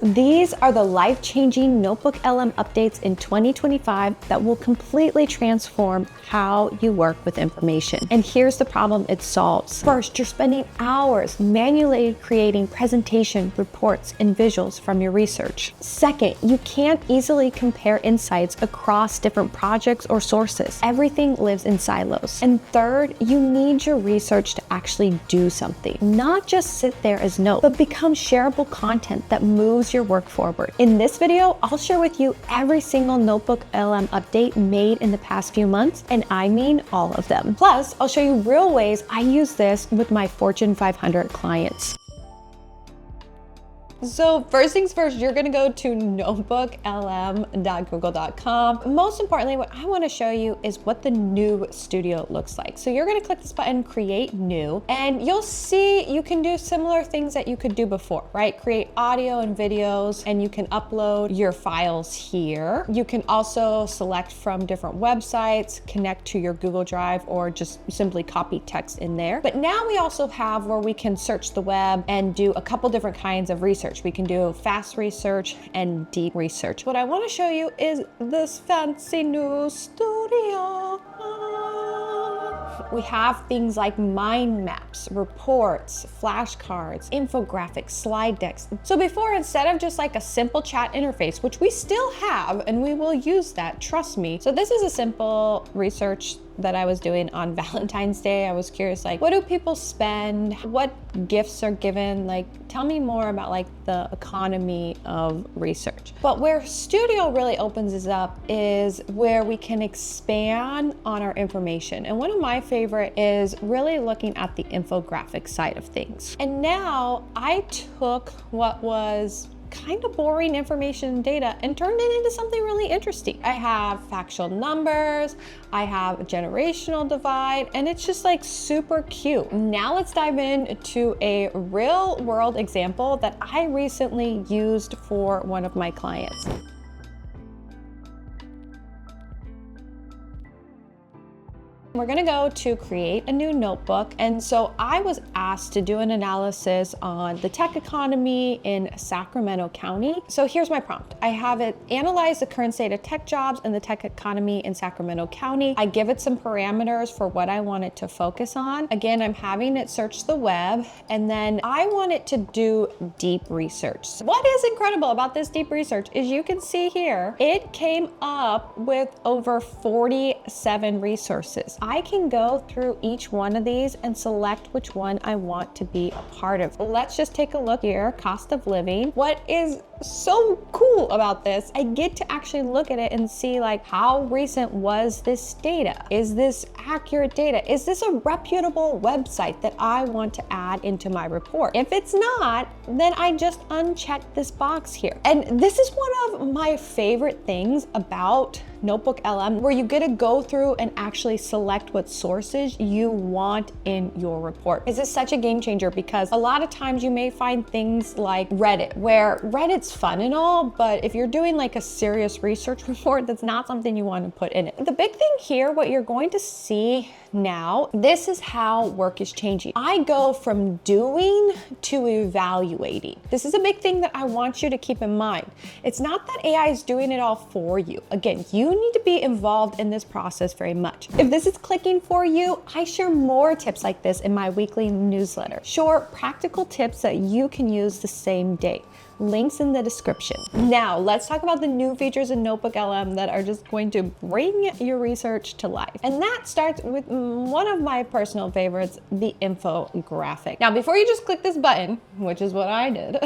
These are the life-changing NotebookLM updates in 2025 that will completely transform how you work with information. And here's the problem it solves. First, you're spending hours manually creating presentation, reports, and visuals from your research. Second, you can't easily compare insights across different projects or sources. Everything lives in silos. And third, you need your research to actually do something, not just sit there as notes, but become shareable content that moves your work forward. In this video, I'll share with you every single NotebookLM update made in the past few months, and I mean all of them. Plus, I'll show you real ways I use this with my Fortune 500 clients. So first things first, you're gonna go to notebooklm.google.com. Most importantly, what I wanna show you is what the new studio looks like. So you're gonna click this button, create new, and you'll see you can do similar things that you could do before, right? Create audio and videos, and you can upload your files here. You can also select from different websites, connect to your Google Drive, or just simply copy text in there. But now we also have where we can search the web and do a couple different kinds of research. We can do fast research and deep research. What I want to show you is this fancy new studio. We have things like mind maps, reports, flashcards, infographics, slide decks. So before, instead of just like a simple chat interface, which we still have, and we will use that, trust me. So this is a simple research that I was doing on Valentine's Day. I was curious, like, what do people spend? What gifts are given? Like, tell me more about like the economy of research. But where Studio really opens us up is where we can expand on our information. And one of my favorite is really looking at the infographic side of things. And now I took what was kind of boring information and data and turned it into something really interesting. I have factual numbers, I have a generational divide, and it's just like super cute. Now let's dive into a real world example that I recently used for one of my clients. We're gonna go to create a new notebook. And so I was asked to do an analysis on the tech economy in Sacramento County. So here's my prompt. I have it analyze the current state of tech jobs and the tech economy in Sacramento County. I give it some parameters for what I want it to focus on. Again, I'm having it search the web, and then I want it to do deep research. What is incredible about this deep research is you can see here, it came up with over 47 resources. I can go through each one of these and select which one I want to be a part of. Let's just take a look here, cost of living. What is so cool about this, I get to actually look at it and see like, how recent was this data? Is this accurate data? Is this a reputable website that I want to add into my report? If it's not, then I just uncheck this box here. And this is one of my favorite things about NotebookLM, where you get to go through and actually select what sources you want in your report. This is such a game changer because a lot of times you may find things like Reddit, where Reddit's fun and all, but if you're doing like a serious research report, that's not something you want to put in it. The big thing here, what you're going to see now, this is how work is changing. I go from doing to evaluating. This is a big thing that I want you to keep in mind. It's not that AI is doing it all for you. Again, you need to be involved in this process very much. If this is clicking for you, I share more tips like this in my weekly newsletter. Short, practical tips that you can use the same day. Links in the description. Now, let's talk about the new features in NotebookLM that are just going to bring your research to life. And that starts with one of my personal favorites, the infographic. Now, before you just click this button, which is what I did,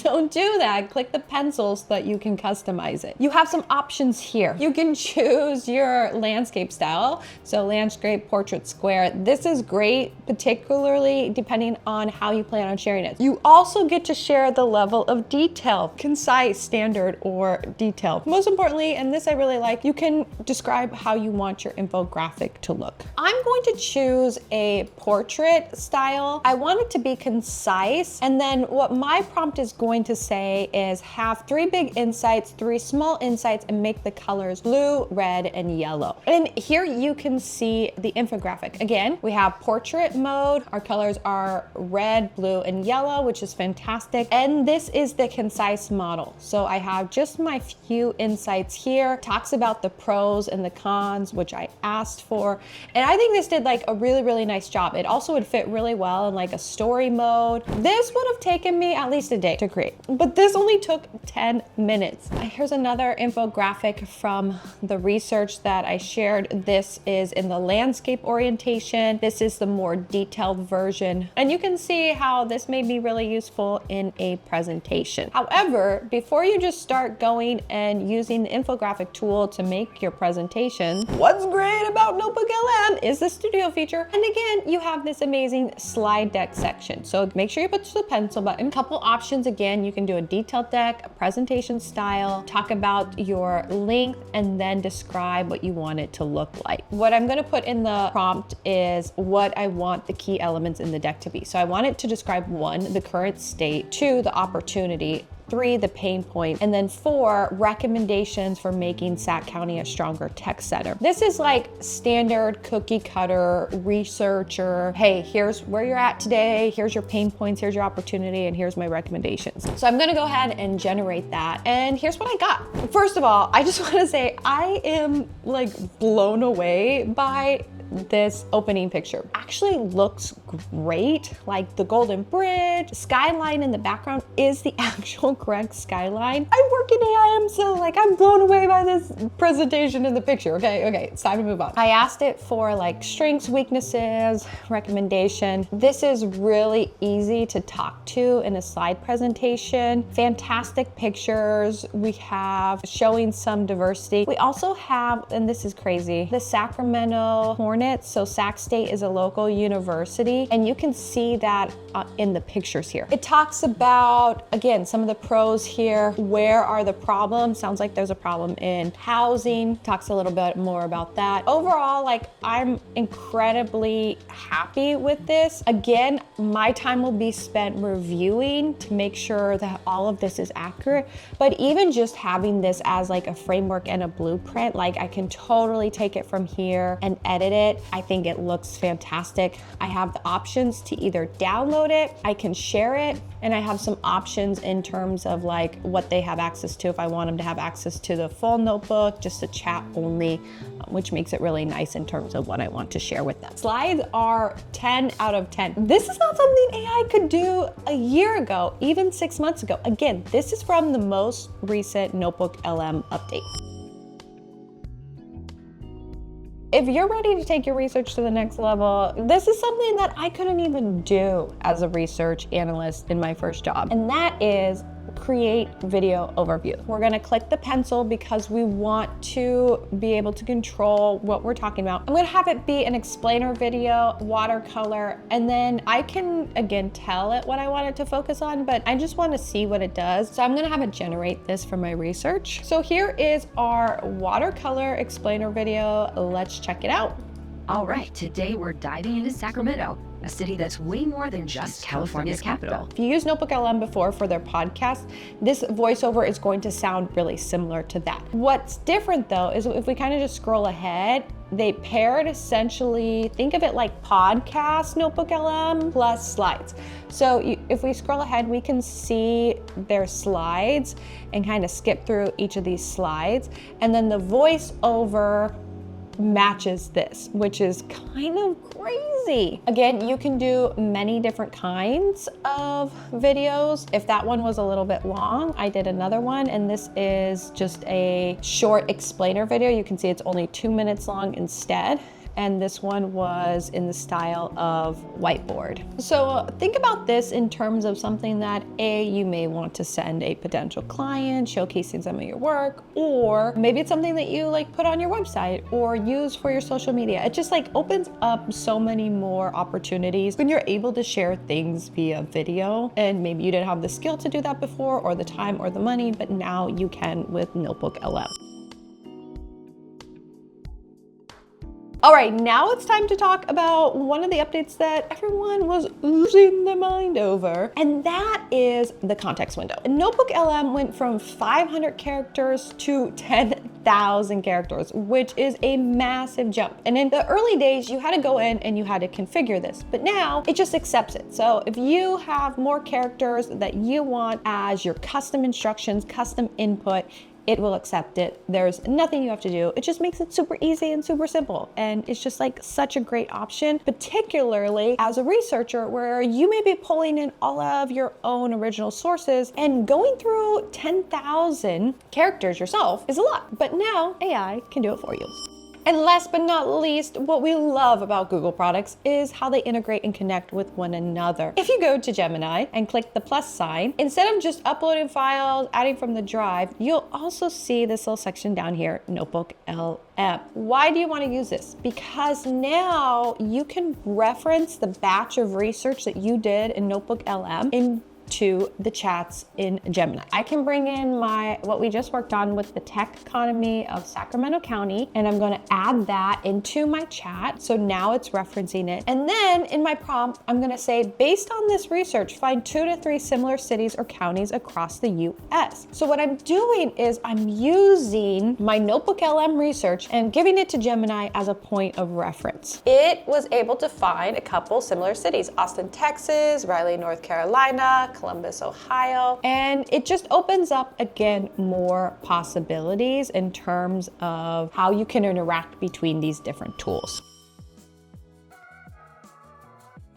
don't do that. Click the pencil so that you can customize it. You have some options here. You can choose your landscape style. So landscape, portrait, square. This is great, particularly depending on how you plan on sharing it. You also get to share the level of detail, concise, standard, or detailed. Most importantly, and this I really like, you can describe how you want your infographic to look. I'm going to choose a portrait style. I want it to be concise, and then what my prompt is going to say is have 3 big insights, 3 small insights, and make the colors blue, red, and yellow. And here you can see the infographic. Again, we have portrait mode. Our colors are red, blue, and yellow, which is fantastic. And this is the a concise model. So I have just my few insights here, talks about the pros and the cons, which I asked for. And I think this did like a really, really nice job. It also would fit really well in like a story mode. This would have taken me at least a day to create, but this only took 10 minutes. Here's another infographic from the research that I shared. This is in the landscape orientation. This is the more detailed version. And you can see how this may be really useful in a presentation. However, before you just start going and using the infographic tool to make your presentation, what's great about NotebookLM is the studio feature. And again, you have this amazing slide deck section. So make sure you put the pencil button. Couple options again, you can do a detailed deck, a presentation style, talk about your length, and then describe what you want it to look like. What I'm gonna put in the prompt is what I want the key elements in the deck to be. So I want it to describe 1, the current state, 2, the opportunity, 3, the pain point, and then 4, recommendations for making Sac County a stronger tech center. This is like standard cookie cutter researcher. Hey, here's where you're at today. Here's your pain points. Here's your opportunity. And here's my recommendations. So I'm going to go ahead and generate that. And here's what I got. First of all, I just want to say I am like blown away by this opening picture. Actually looks great. Like the Golden Bridge, skyline in the background is the actual correct skyline. I work in AIM, so like I'm blown away by this presentation in the picture. Okay, it's time to move on. I asked it for like strengths, weaknesses, recommendation. This is really easy to talk to in a slide presentation. Fantastic pictures. We have showing some diversity. We also have, and this is crazy, the Sacramento Hornets. So Sac State is a local university, and you can see that in the pictures here. It talks about, again, some of the pros here. Where are the problems? Sounds like there's a problem in housing. Talks a little bit more about that. Overall, like I'm incredibly happy with this. Again, my time will be spent reviewing to make sure that all of this is accurate, but even just having this as like a framework and a blueprint, like I can totally take it from here and edit it. I think it looks fantastic. I have the options to either download it, I can share it, and I have some options in terms of like what they have access to if I want them to have access to the full notebook, just a chat only, which makes it really nice in terms of what I want to share with them. Slides are 10 out of 10. This is not something AI could do a year ago, even 6 months ago. Again, this is from the most recent NotebookLM update. If you're ready to take your research to the next level, this is something that I couldn't even do as a research analyst in my first job, and that is create video overview. We're gonna click the pencil because we want to be able to control what we're talking about. I'm gonna have it be an explainer video, watercolor, and then I can, again, tell it what I want it to focus on, but I just wanna see what it does. So I'm gonna have it generate this for my research. So here is our watercolor explainer video. Let's check it out. All right, today we're diving into Sacramento, a city that's way more than just California's capital. If you use NotebookLM before for their podcast, this voiceover is going to sound really similar to that. What's different though is if we kind of just scroll ahead, they paired essentially, think of it like podcast NotebookLM plus slides. So if we scroll ahead, we can see their slides and kind of skip through each of these slides. And then the voiceover matches this, which is kind of crazy. Again, you can do many different kinds of videos. If that one was a little bit long, I did another one, and this is just a short explainer video. You can see it's only 2 minutes long instead. And this one was in the style of whiteboard. So think about this in terms of something that you may want to send a potential client, showcasing some of your work, or maybe it's something that you like put on your website or use for your social media. It just like opens up so many more opportunities when you're able to share things via video. And maybe you didn't have the skill to do that before, or the time or the money, but now you can with NotebookLM. All right, now it's time to talk about one of the updates that everyone was losing their mind over, and that is the context window. NotebookLM went from 500 characters to 10,000 10,000 characters, which is a massive jump. And in the early days, you had to go in and you had to configure this, but now it just accepts it. So if you have more characters that you want as your custom instructions, custom input, it will accept it. There's nothing you have to do. It just makes it super easy and super simple. And it's just like such a great option, particularly as a researcher where you may be pulling in all of your own original sources, and going through 10,000 characters yourself is a lot, but now AI can do it for you. And last but not least, what we love about Google products is how they integrate and connect with one another. If you go to Gemini and click the plus sign, instead of just uploading files, adding from the drive, you'll also see this little section down here, NotebookLM. Why do you want to use this? Because now you can reference the batch of research that you did in NotebookLM into the chats in Gemini. I can bring in what we just worked on with the tech economy of Sacramento County, and I'm going to add that into my chat. So now it's referencing it. And then in my prompt, I'm going to say, based on this research, find 2 to 3 similar cities or counties across the US. So what I'm doing is I'm using my NotebookLM research and giving it to Gemini as a point of reference. It was able to find a couple similar cities: Austin, Texas, Raleigh, North Carolina, Columbus, Ohio, and it just opens up again more possibilities in terms of how you can interact between these different tools.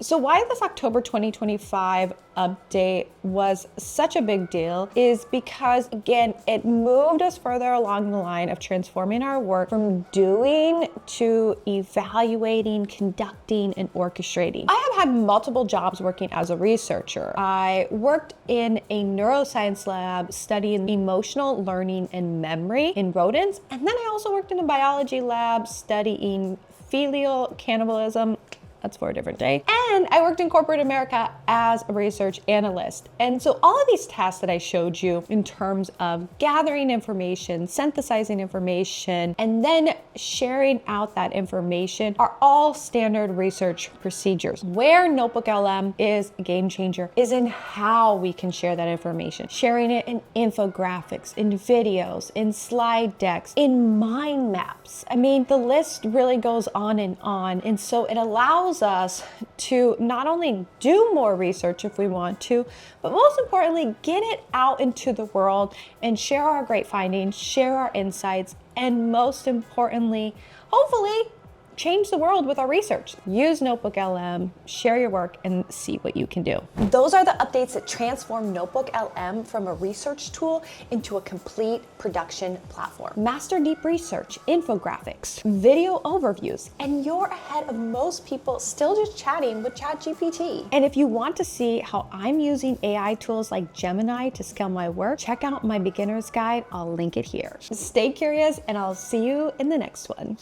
So why this October 2025 update was such a big deal is because, again, it moved us further along the line of transforming our work from doing to evaluating, conducting, and orchestrating. I have had multiple jobs working as a researcher. I worked in a neuroscience lab studying emotional learning and memory in rodents, and then I also worked in a biology lab studying filial cannibalism. That's for a different day. And I worked in corporate America as a research analyst. And so all of these tasks that I showed you in terms of gathering information, synthesizing information, and then sharing out that information are all standard research procedures. Where NotebookLM is a game changer is in how we can share that information. Sharing it in infographics, in videos, in slide decks, in mind maps. I mean, the list really goes on. And so it allows us to not only do more research if we want to, but most importantly, get it out into the world and share our great findings, share our insights, and most importantly, hopefully, change the world with our research. Use NotebookLM, share your work, and see what you can do. Those are the updates that transform NotebookLM from a research tool into a complete production platform. Master deep research, infographics, video overviews, and you're ahead of most people still just chatting with ChatGPT. And if you want to see how I'm using AI tools like Gemini to scale my work, check out my beginner's guide. I'll link it here. Stay curious, and I'll see you in the next one.